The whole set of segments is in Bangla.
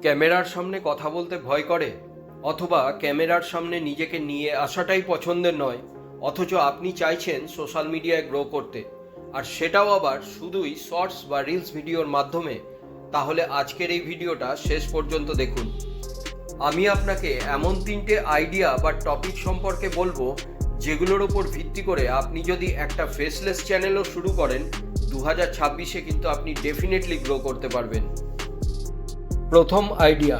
ক্যামেরার সামনে কথা বলতে ভয় করে, অথবা ক্যামেরার সামনে নিজেকে নিয়ে আসাটাই পছন্দের নয়, অথচ আপনি চাইছেন সোশ্যাল মিডিয়ায় গ্রো করতে, আর সেটাও আবার শুধুই শর্টস বা রিলস ভিডিওর মাধ্যমে। তাহলে আজকের এই ভিডিওটা শেষ পর্যন্ত দেখুন। আমি আপনাকে এমন 3টে আইডিয়া বা টপিক সম্পর্কে বলবো যেগুলোর ওপর ভিত্তি করে আপনি যদি একটা ফেসলেস চ্যানেলও শুরু করেন 2026-এ কিন্তু আপনি ডেফিনেটলি গ্রো করতে পারবেন। প্রথম আইডিয়া,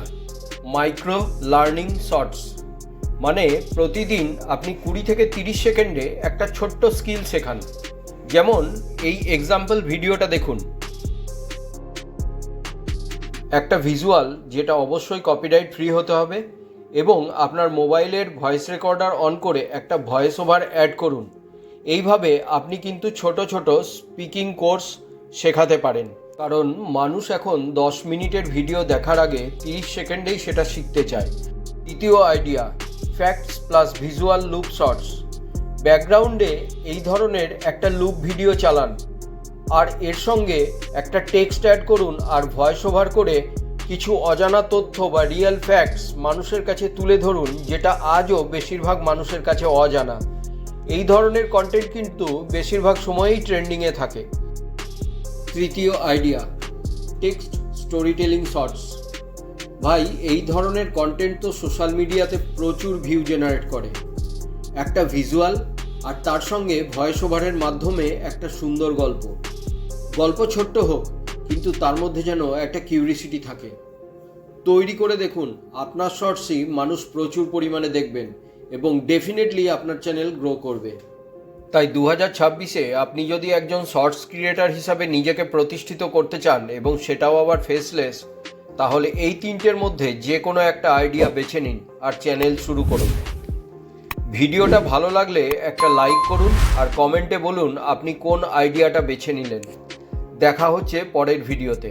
মাইক্রো লার্নিং শর্টস। মানে প্রতিদিন আপনি 20 থেকে 30 সেকেন্ডে একটা ছোট্ট স্কিল শেখান। যেমন এই এক্সাম্পল ভিডিওটা দেখুন। একটা ভিজুয়াল, যেটা অবশ্যই কপিরাইট ফ্রি হতে হবে, এবং আপনার মোবাইলের ভয়েস রেকর্ডার অন করে একটা ভয়েস ওভার অ্যাড করুন। এইভাবে আপনি কিন্তু ছোট ছোট স্পিকিং কোর্স শেখাতে পারেন, কারণ মানুষ এখন 10 মিনিটের ভিডিও দেখার আগে 30 সেকেন্ডেই সেটা শিখতে চায়। দ্বিতীয় idea, facts plus visual loop shorts. ব্যাকগ্রাউন্ডে এই ধরনের একটা লুপ ভিডিও চালান, আর এর সঙ্গে একটা টেক্সট অ্যাড করুন, আর ভয়েস ওভার করে কিছু অজানা তথ্য বা রিয়েল ফ্যাক্টস মানুষের কাছে তুলে ধরুন, যেটা আজও বেশিরভাগ মানুষের কাছে অজানা। এই ধরনের কন্টেন্ট কিন্তু বেশিরভাগ সময়েই ট্রেন্ডিংয়ে থাকে। তৃতীয় idea, text story telling shorts. ভাই, এই ধরনের কন্টেন্ট তো সোশ্যাল মিডিয়াতে প্রচুর ভিউ জেনারেট করে। একটা ভিজুয়াল আর তার সঙ্গে ভয়েস ওভারের মাধ্যমে একটা সুন্দর গল্প ছোট্ট হোক, কিন্তু তার মধ্যে যেন একটা কিউরিসিটি থাকে। তৈরি করে দেখুন, আপনার শর্টসই মানুষ প্রচুর পরিমাণে দেখবেন এবং ডেফিনেটলি আপনার চ্যানেল গ্রো করবে। তাই 2026-এ আপনি যদি একজন শর্টস ক্রিয়েটার হিসাবে নিজেকে প্রতিষ্ঠিত করতে চান, এবং সেটাও আবার ফেসলেস, তাহলে এই 3টের মধ্যে যে কোনো একটা আইডিয়া বেছে নিন আর চ্যানেল শুরু করুন। ভিডিওটা ভালো লাগলে একটা লাইক করুন আর কমেন্টে বলুন আপনি কোন আইডিয়াটা বেছে নিলেন। দেখা হচ্ছে পরের ভিডিওতে।